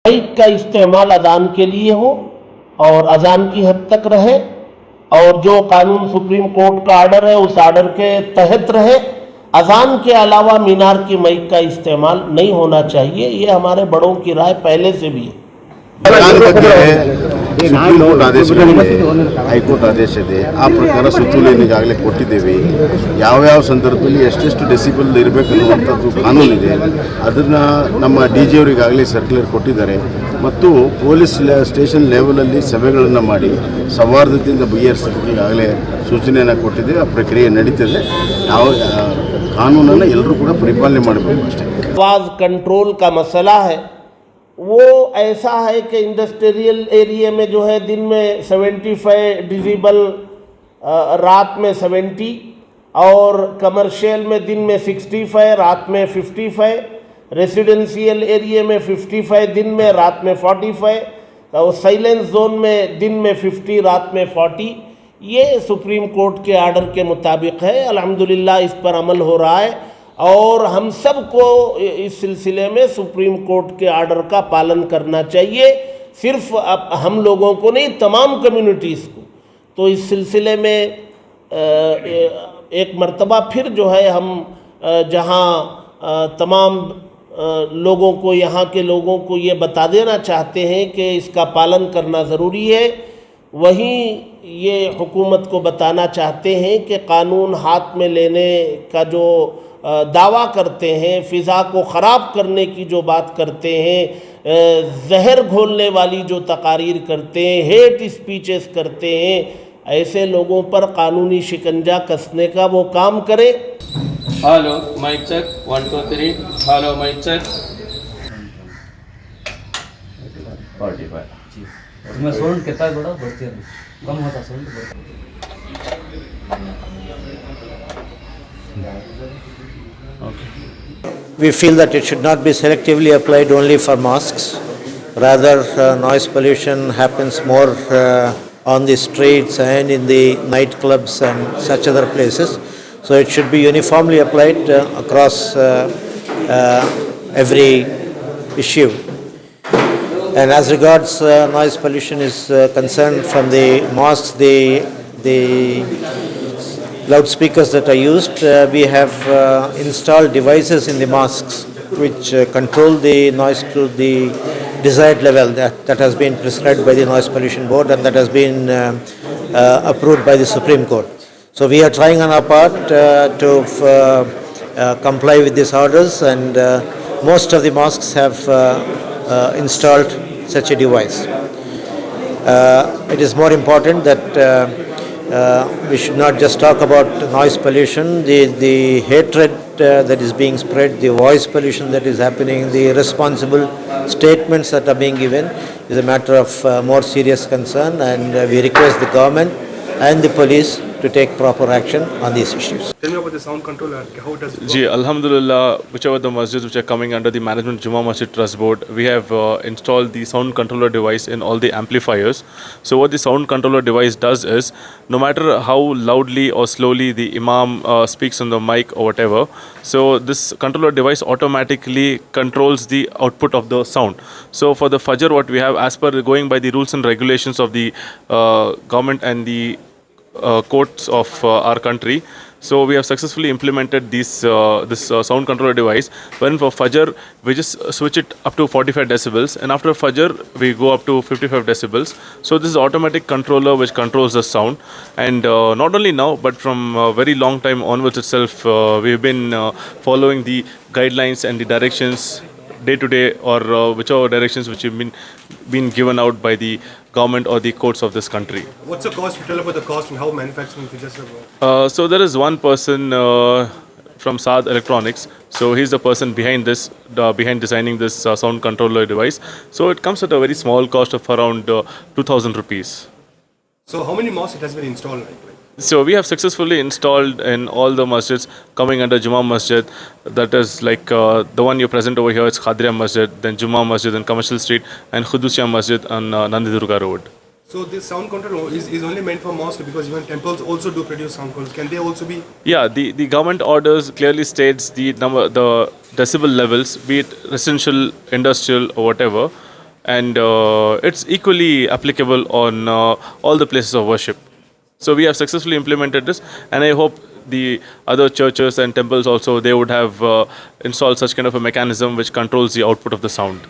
Mic का इस्तेमाल अजान के लिए हो और अजान की हद तक रहे और जो कानून सुप्रीम कोर्ट का आर्डर है उस आर्डर के तहत रहे। अजान के अलावा मीनार की माइक का इस्तेमाल नहीं होना चाहिए। ये हमारे बड़ों की राय पहले से भी है। ಅದಾನ ಬಗ್ಗೆ ಸುಪ್ರೀಂ ಕೋರ್ಟ್ ಆದೇಶಗಳಿದೆ, ಹೈಕೋರ್ಟ್ ಆದೇಶ ಇದೆ. ಆ ಪ್ರಕಾರ ಸುತ್ತೋಲೆಯನ್ನು ಈಗಾಗಲೇ ಕೊಟ್ಟಿದ್ದೇವೆ. ಯಾವ್ಯಾವ ಸಂದರ್ಭದಲ್ಲಿ ಎಷ್ಟೆಷ್ಟು ಡೆಸಿಬಲ್ ಇರಬೇಕನ್ನುವಂಥದ್ದು ಕಾನೂನಿದೆ. ಅದನ್ನು ನಮ್ಮ DG ಅವರು ಈಗಾಗಲೇ ಸರ್ಕ್ಯುಲರ್ ಕೊಟ್ಟಿದ್ದಾರೆ ಮತ್ತು ಪೊಲೀಸ್ ಸ್ಟೇಷನ್ ಲೆವೆಲಲ್ಲಿ ಸಭೆಗಳನ್ನು ಮಾಡಿ ಸೌಹಾರ್ದತೆಯಿಂದ ಬಗೆಹರಿಸೋದಕ್ಕೆ ಈಗಾಗಲೇ ಸೂಚನೆಯನ್ನು ಕೊಟ್ಟಿದ್ದೇವೆ. ಆ ಪ್ರಕ್ರಿಯೆ ನಡೀತದೆ. ಯಾವ ಕಾನೂನನ್ನು ಎಲ್ಲರೂ ಕೂಡ ಪರಿಪಾಲನೆ ಮಾಡಬೇಕು ಅಷ್ಟೇ. आवाज़ कंट्रोल का मसला है वो ऐसा है कि इंडस्ट्रियल एरिया में जो है दिन में 75 डिसिबल, रात में 70 और कमर्शियल में दिन में 65, रात में 55, रेसिडेंशियल एरिया में 55 दिन में, रात में 45 और साइलेंस जोन में दिन में 50, रात में 40। ये सुप्रीम कोर्ट के आर्डर के मुताबिक है। अल्हम्दुलिल्लाह इस पर अमल हो रहा है और हम सबको इस सिलसिले में सुप्रीम कोर्ट के आर्डर का पालन करना चाहिए। सिर्फ अब हम लोगों को नहीं, तमाम कम्युनिटीज़ को। तो इस सिलसिले में एक मर्तबा फिर जो है हम जहां तमाम लोगों को, यहाँ के लोगों को ये बता देना चाहते हैं कि इसका पालन करना ज़रूरी है, वहीं ये हुकूमत को बताना चाहते हैं कि कानून हाथ में लेने का जो दावा करते हैं, फ़िज़ा को ख़राब करने की जो बात करते हैं, जहर घोलने वाली जो तकारीर करते हैं, हेट स्पीचेस करते हैं, ऐसे लोगों पर कानूनी शिकंजा कसने का वो काम करें। Hello mike check 1 2 3। Hello mike check 45। तुम्हें साउंड कितना बड़ा बढ़ती है, कम होता साउंड बढ़ता। We feel that it should not be selectively applied only for mosques. Rather, noise pollution happens more on the streets and in the nightclubs and such other places. So it should be uniformly applied across every issue. And as regards noise pollution is concerned, from the mosques, the loudspeakers that are used, we have installed devices in the mosques which control the noise to the desired level that has been prescribed by the Noise Pollution Board and that has been approved by the Supreme Court. So we are trying on our part to comply with these orders, and most of the mosques have installed such a device. It is more important that we should not just talk about noise pollution, the hatred that is being spread, the voice pollution that is happening, the irresponsible statements that are being given is a matter of more serious concern, and we request the government and the police to take proper action on these issues. Tell me about the sound controller. How does it work? Ji, Alhamdulillah, whichever the masjids which are coming under the management Jummah Masjid Trust Board, we have installed the sound controller device in all the amplifiers. So what the sound controller device does is, no matter how loudly or slowly the imam speaks on the mic or whatever, so this controller device automatically controls the output of the sound. So for the Fajr, what we have, as per going by the rules and regulations of the government and the courts of our country, so we have successfully implemented this sound controller device, wherein for Fajr we just switch it up to 45 decibels, and after Fajr we go up to 55 decibels. So this is automatic controller which controls the sound, and not only now but from a very long time onwards itself, we've been following the guidelines and the directions day to day, or whichever directions which have been given out by the government or the courts of this country. What's the cost? Tell about the cost and how manufacturing features are. So there is one person from Saad Electronics. So he's the person behind this, behind designing this sound controller device. So it comes at a very small cost of around 2,000 rupees. So how many mosques it has been installed? So we have successfully installed in all the masjids coming under Jummah Masjid. That is like the one you're present over here, it's Khadriya Masjid, then Jummah Masjid on Commercial Street, and Khudusiya Masjid on Nandidurga Road. So this sound control is only meant for mosques, because even temples also do produce sound controls. Can they also be? Yeah, the government orders clearly states the decibel levels, be it residential, industrial or whatever. and it's equally applicable on all the places of worship. So we have successfully implemented this, and I hope the other churches and temples also, they would have installed such kind of a mechanism which controls the output of the sound.